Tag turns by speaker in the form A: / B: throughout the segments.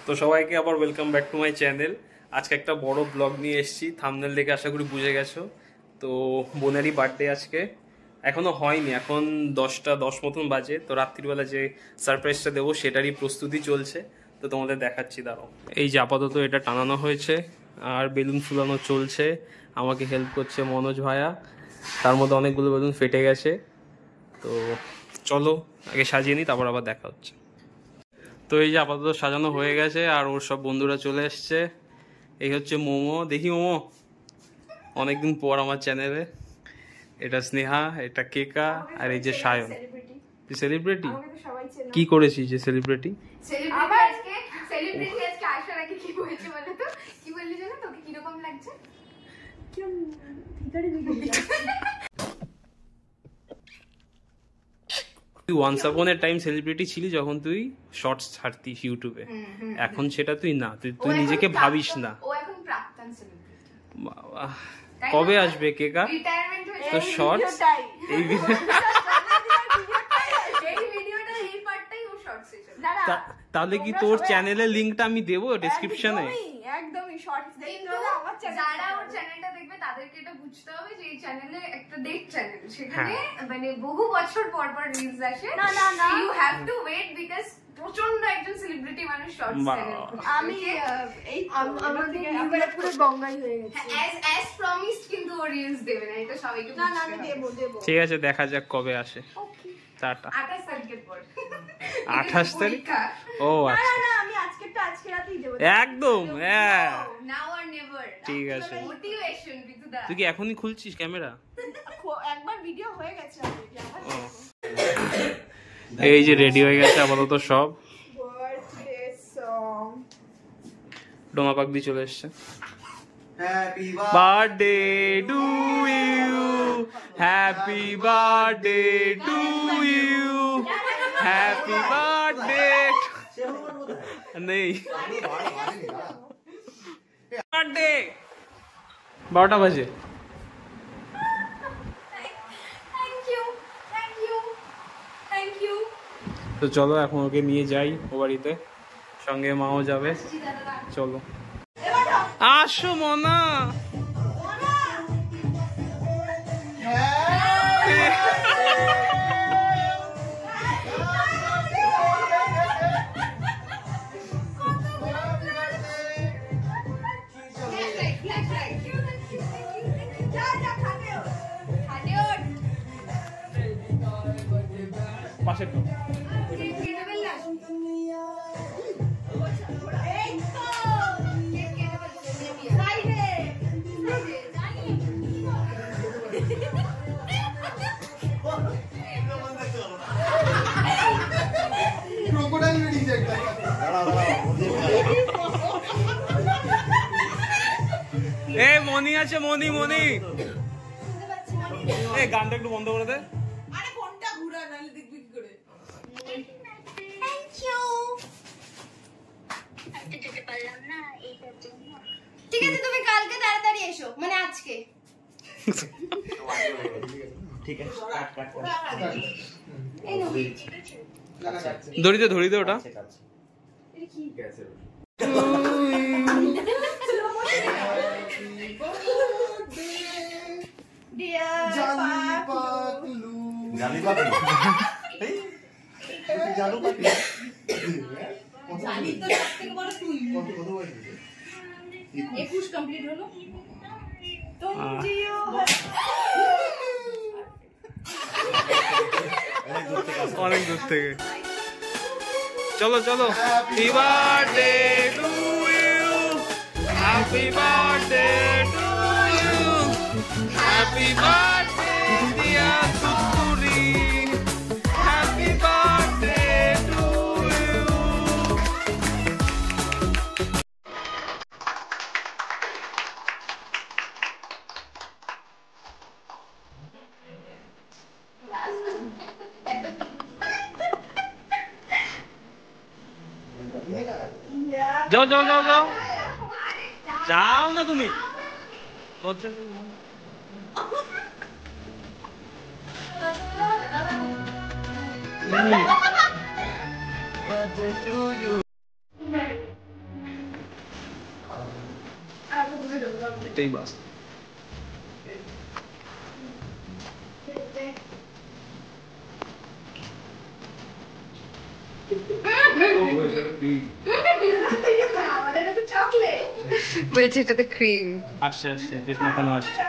A: তো সবাইকে আবার welcome back to my channel. আজকে একটা বড় ব্লগ নিয়ে এসেছি, থাম্বনেল দেখে আশা করি বুঝে গেছো। তো বোনেরই বার্থডে আজকে, এখনো হয়নি, এখন 10টা 10 মতন বাজে। তো রাত্রিবেলা যে সারপ্রাইজটা দেবো সেটারই প্রস্তুতি চলছে, তো তোমাদের দেখাচ্ছি, দাঁড়াও। এই যে আপাতত এটা টানানো হয়েছে আর বেলুন ফুলানো চলছে, আমাকে হেল্প করছে মনোজ ভাইয়া। তার মধ্যে অনেকগুলো বেলুন ফেটে গেছে। তো চলো আগে সাজিয়ে নিই, তারপর আবার দেখা হচ্ছে। তো এই যে আপাতত সাজানো হয়ে গেছে আর ওর সব বন্ধুরা চলে এসছে। এই হচ্ছে মোমো, দেখি মোমো, অনেকদিন পর আমার চ্যানেলে। এটা স্নেহা, এটা কেকা, আর এই যে সায়ন। তুই সেলিব্রিটি? কি করেছিস যে সেলিব্রিটি? তুই ওয়ান্স আপন এ টাইম সেলিব্রিটি ছিলি যখন তুই শর্টস ছাড়তিস ইউটিউবে। এখন সেটা তুই না, তুই নিজেকে ভাবিস না। বাবা, কবে আসবে কেকা তো শর্টস? এই তাহলে কি তোর চ্যানেলের লিংকটা আমি দেবো ডেসক্রিপশনে?
B: একদমই শর্টস দেখতে হলে আমার চ্যানেল, যারা ওর চ্যানেলটা দেখবে তাদেরকে এটা বুঝতে হবে যে এই চ্যানেলে একটা ডেট চ্যানেল, সেখানে মানে বহু বছর পর পর রিলস আসে। না you have to wait because প্রচন্ড একজন সেলিব্রিটি মানুষ শর্টস চ্যানেল। আমি এই আমাদের ইউটিউবে পুরো গঙ্গাই হয়ে গেছে। অ্যাজ প্রমিসড কিন্তু ও রিলস দেবে না, এটা সবাইকে না আমি দেব।
A: ঠিক আছে, দেখা যাক কবে আসে। টাটা।
B: 28 তারিখের পর।
A: 28 তারিখ? ও আচ্ছা,
B: না আমি আজকে রাতেই দেব
A: একদম। হ্যাঁ,
B: নাও আর নেভার।
A: ঠিক আছে।
B: মোটিভেশন বিতুদা।
A: তুই কি এখনই খুলছিস ক্যামেরা?
B: একবার ভিডিও হয়ে গেছে অলরেডি।
A: এই যে রেডি হয়ে গেছে আপাতত সব।
B: বার্থডে সং
A: ডোমা পাক দিয়ে চলে এসছে।
C: Happy
A: birthday to you, happy birthday to you, happy birthday नहीं birthday 12টা বাজে।
B: Thank you.
A: তো চলো এখন ওকে নিয়ে যাই ও বাড়িতে, সঙ্গে মাও যাবে। চলো আসো মনা। পাশের তো এ মনি আছে, মনি মনি, এই গানটা একটু বন্ধ করে দে।
B: আরে ফোনটা ঘুরা নালে দেখবি কি করে। Thank you. আমি তো যেতে পারলাম না এইটার জন্য। ঠিক আছে তুমি কালকে তাড়াতাড়ি এসো, মানে আজকে।
C: ঠিক আছে, কাট
B: এই নাও।
A: ধরি দে ওটা।
B: এটা কি
C: গেছে
B: ডিয়ার পাকলু।
C: জানি পাবি এই জানো পাবি
B: জানি তো সবথেকে বড় তুই।
C: কত বয়স?
B: 21 কমপ্লিট হলো। তুম জিও
A: অনেক দূর থেকে। চলো happy birthday to you, happy birthday to you, happy birthday dear Suturi, happy birthday to you. যাও যাও না তুমি। একটাই বাস।
B: বলছে এটাতে ক্রিম
A: আসছে আসছে মাখানো আসছে।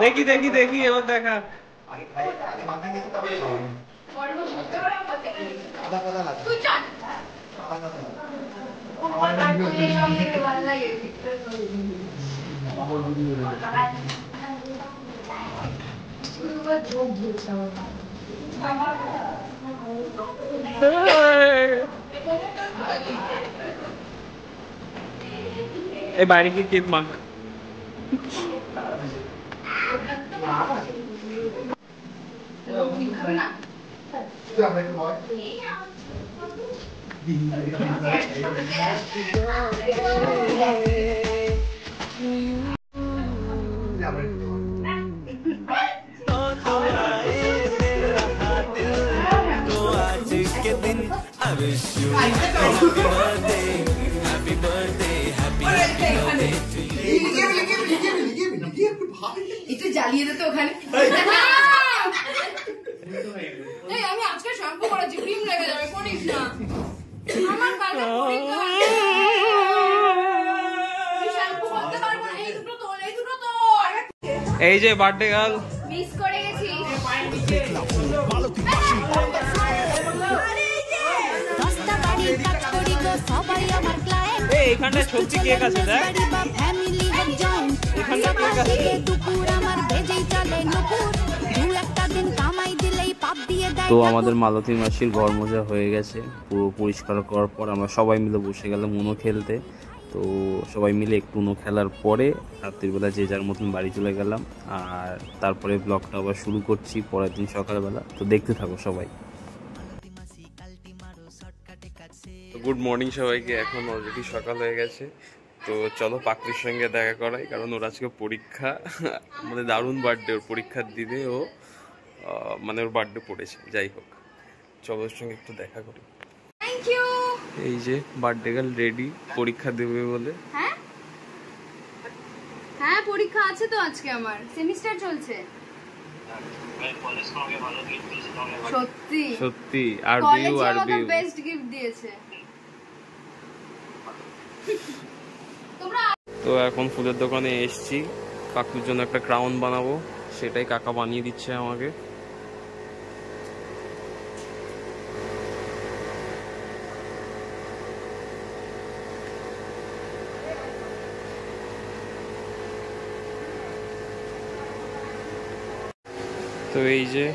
A: দেখি দেখি দেখি এবার দেখা। এই বাইরে কি কেক মাখ।
B: একটু জ্বালিয়ে দিতে ওখানে। আমি আজকে শ্যাম্পু করেছি, ক্রিম লেগে যাবে, করিস না। আমার কালকে পরীক্ষা, শ্যাম্পু করতে পারবো না। এই দুটো তো
A: এই যে বার্থডে গার্ল
B: মিস করে গেছি।
A: এখানটা সত্যি কেক আছে, দেখ এখানটা কেক আছে। তো আমাদের মালতী মাসির ঘর মোজা হয়ে গেছে, পুরো পরিষ্কার করার পর আমরা সবাই মিলে বসে গেলাম উনো খেলতে। তো সবাই মিলে একটু উনো খেলার পরে রাত্রিবেলা যে যার মতন বাড়ি চলে গেলাম। আর তারপরে ব্লগটা আবার শুরু করছি পরের দিন সকালবেলা। তো দেখতে থাকো সবাই। গুড মর্নিং সবাইকে। এখন অলরেডি সকাল হয়ে গেছে। তো চলো পাখির সঙ্গে দেখা করাই, কারণ ওর আজকে পরীক্ষা। মানে দারুণ বার্থডে, ওর পরীক্ষার দিনে ও মানে ওর বার্থডে পড়েছে। যাই হোক চলো ওর সঙ্গে একটু দেখা করি।
B: Thank you.
A: এই যে বার্থডে গার্ল রেডি পরীক্ষা দেবে বলে।
B: হ্যাঁ হ্যাঁ পরীক্ষা আছে তো আজকে, আমার সেমিস্টার চলছে। সত্যি
A: সত্যি আরবিউ
B: বেস্ট গিফট দিয়েছে।
A: তো এখন ফুলের দোকানে এসেছি, কাকুর জন্য একটা ক্রাউন বানাবো, সেটাই কাকা বানিয়ে দিচ্ছে আমাকে। তো এই যে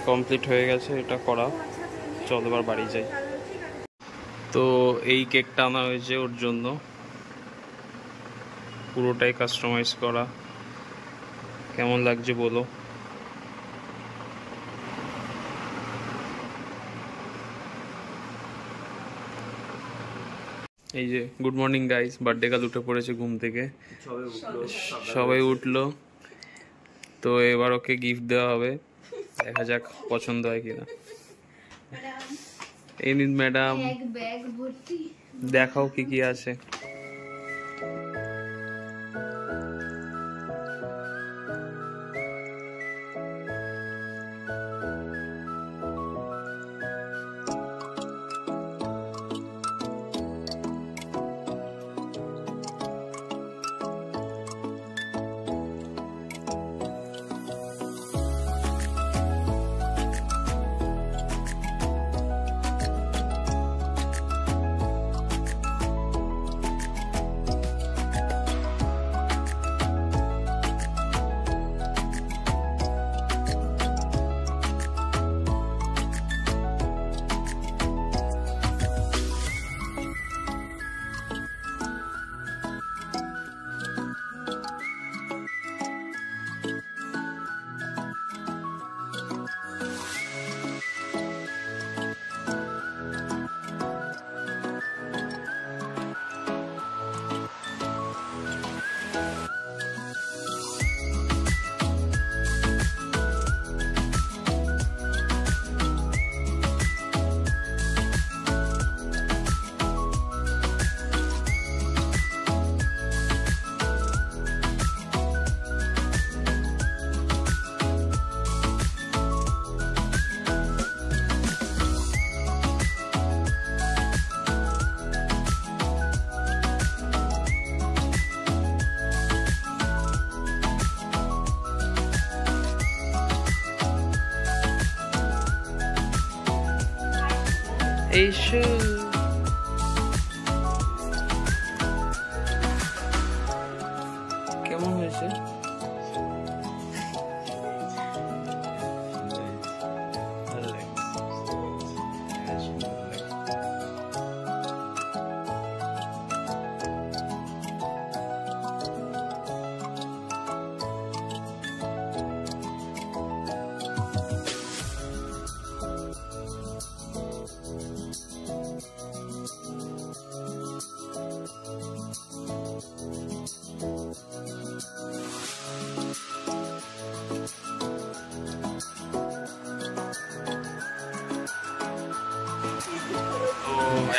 A: কমপ্লিট হয়ে গেছে এটা করা, চল এবার বাড়ি যাই। তো এই কেকটা আনা হয়েছে ওর জন্য, পুরোটাই কাস্টমাইজ করা। কেমন লাগছে বলো। এই যে good morning guys, birthday girl উঠে পড়েছে ঘুম থেকে, সবাই উঠলো। তো এবার ওকে গিফট দেওয়া হবে, দেখা যাক পছন্দ হয় কিনা। এই নিন ম্যাডাম, দেখাও কি কি আছে। এসো। কেমন হয়েছে?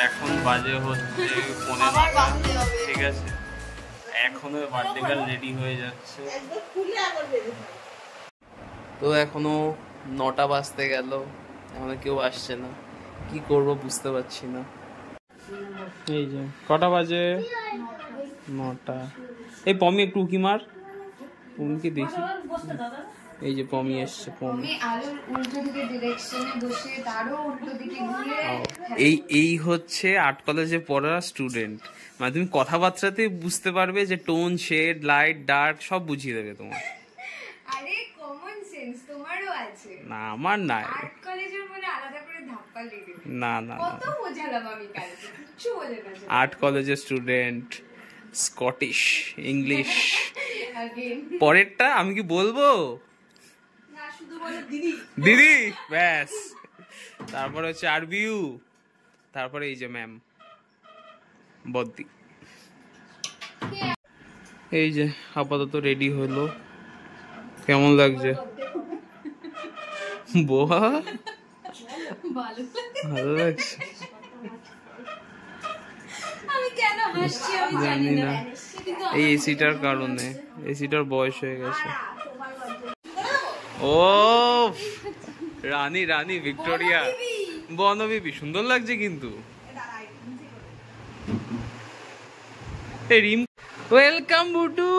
A: এখন বাজে হচ্ছে 15, ঠিক আছে? এখনো বার্থডে গার্ল রেডি হয়ে যাচ্ছে। তো এখনো 9টা বাজতে গেল, এখনো কেউ আসছে না। কি করব বুঝতে পারছি না। এই যে কটা বাজে? 9টা। এই পমি একটু উকি মার, পমিকে দেখি। এই যে পমি এসছে। পমি
B: আলোর উল্টো দিকে ডিরেকশনে বসে তারও উল্টো দিকে ঘুরে।
A: এই হচ্ছে আর্ট কলেজে পড়া স্টুডেন্ট। মানে তুমি কথাবার্তাতে বুঝতে পারবে যে টোন, শেড, লাইট, ডার্ক সব বুঝিয়ে দেবে তোমার।
B: আরে কমন সেন্স তোমারও আছে।
A: না আমার নাই।
B: আর্ট কলেজের মনে আলাদা করে ধাপ্পা লেগে।
A: না না
B: কত বোঝালাম আমি কালকে, কিচ্ছু বোঝে না।
A: আর্ট কলেজের স্টুডেন্ট, স্কটিশ, ইংলিশ।
B: Again.
A: পরেরটা আমি কি বলবো?
B: না শুধু বলো দিদি।
A: দিদি ব্যাস। তারপরে হচ্ছে আরবিউ, তারপরে এই যে ম্যাম বদ্দি। এই যে আপাতত রেডি হলো। কেমন লাগছে? বোহা ভালো লাগছে।
B: আমি কেন হাসছি আমি
A: জানি না, এই এসিটার কারণে। এসিটার বয়স হয়ে গেছে। ও রানী রানী ভিক্টোরিয়া, বনবিবি সুন্দর লাগছে কিন্তু। Welcome Butu,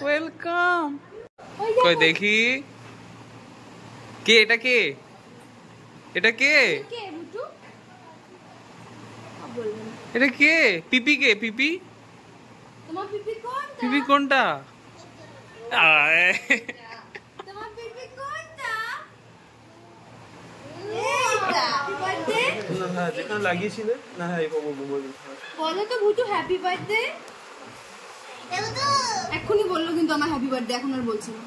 A: welcome. কই দেখি কে এটা? কে এটা? কে এটা? কে পিপি? কে পিপি?
B: তোমার পিপি কোনটা?
A: পিপি কোনটা?
B: তোমার পিপি কোনটা? এইটা হ্যাপি বার্থডে।
A: না যেখানে লাগিয়েছিলে না, হ্যাঁ এই বাবু
B: বলো তো ভুটু হ্যাপি বার্থডে। এক্ষুনি বললো কিন্তু আমার হ্যাপি বার্থডে, এখন আর বলছি না।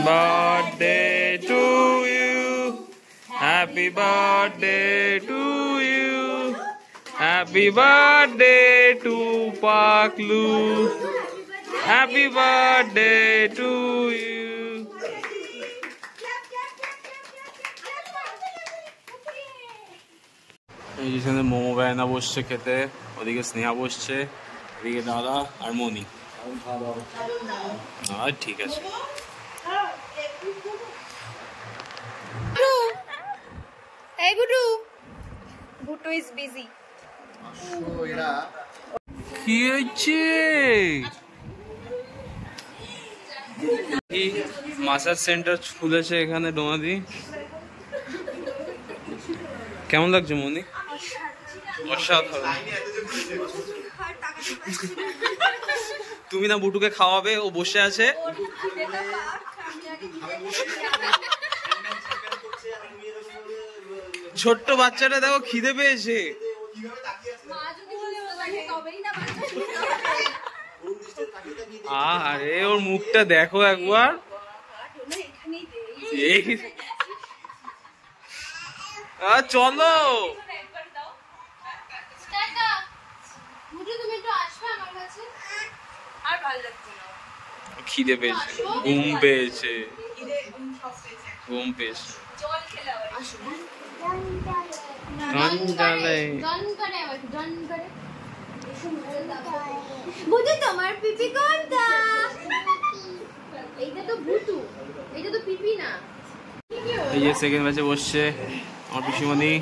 A: Birthday to you, happy birthday to you, happy birthday to Paklu, happy birthday to you. এই যেখানে মোমো বায়না বসছে খেতে, ওদিকে স্নেহা বসছে, এদিকে দাদা আর মনি। ঠিক আছে।
B: এই ভুটু, ভুটু ইজ বিজি।
A: কি হচ্ছে? এই মাসাজ সেন্টার খুলেছে এখানে ডোমাদি। কেমন লাগছে মনি? অসাধারণ। তুমি না বুটুকে খাওয়াবে, ও বসে আছে। ছোট্ট বাচ্চাটা দেখো খিদে পেয়েছে। আরে ওর মুখটা দেখো একবার। চলো খিদে পেয়েছে, ঘুম পেয়েছে, ঘুম পেয়েছে।
B: তোমার পিপি কোনটা? এইটা তো ভুটু, এইটা তো পিপি না।
A: এই যে সেকেন্ড ব্যাচে বসছে আমার পিসিমণি,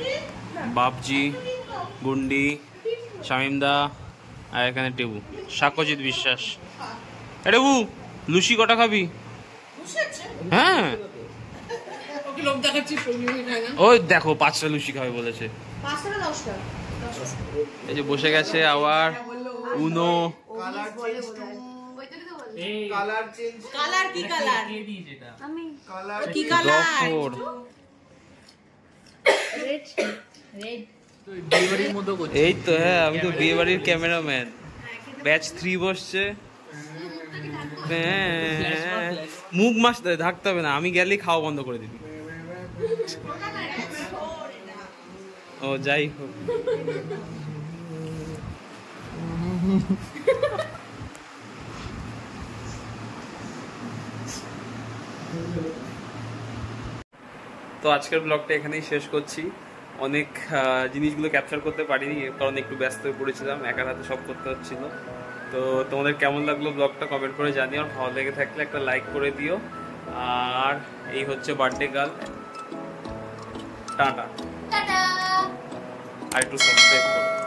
A: বাপজি, গুন্ডি, শামিমদা, আর এখানে টেবু, সাক্ষ্যজিৎ বিশ্বাস। টেবু লুচি কটা খাবি? হ্যাঁ ওই দেখো 5টা লুচি খাবে বলেছে। এই যে বসে গেছে আবার উনো। এই তো হ্যাঁ আমি তো বিয়ে বাড়ির ক্যামেরাম্যান। ব্যাচ 3 বসছে। মুখ মাস ঢাকতে হবে না, আমি গেলেই খাওয়া বন্ধ করে দিবি। ও যাই হোক তো আজকের ব্লগটা এখানেই শেষ করছি। অনেক জিনিসগুলো ক্যাপচার করতে পারিনি কারণ একটু ব্যস্ত হয়ে পড়েছিলাম, একার হাতে সব করতে হচ্ছিল। তো তোমাদের কেমন লাগলো ব্লগটা কমেন্ট করে জানিও, আর ভালো লেগে থাকলে একটা লাইক করে দিও। আর এই হচ্ছে বার্থডে গার্ল, টাটা। আর একটু সাবস্ক্রাইব করো।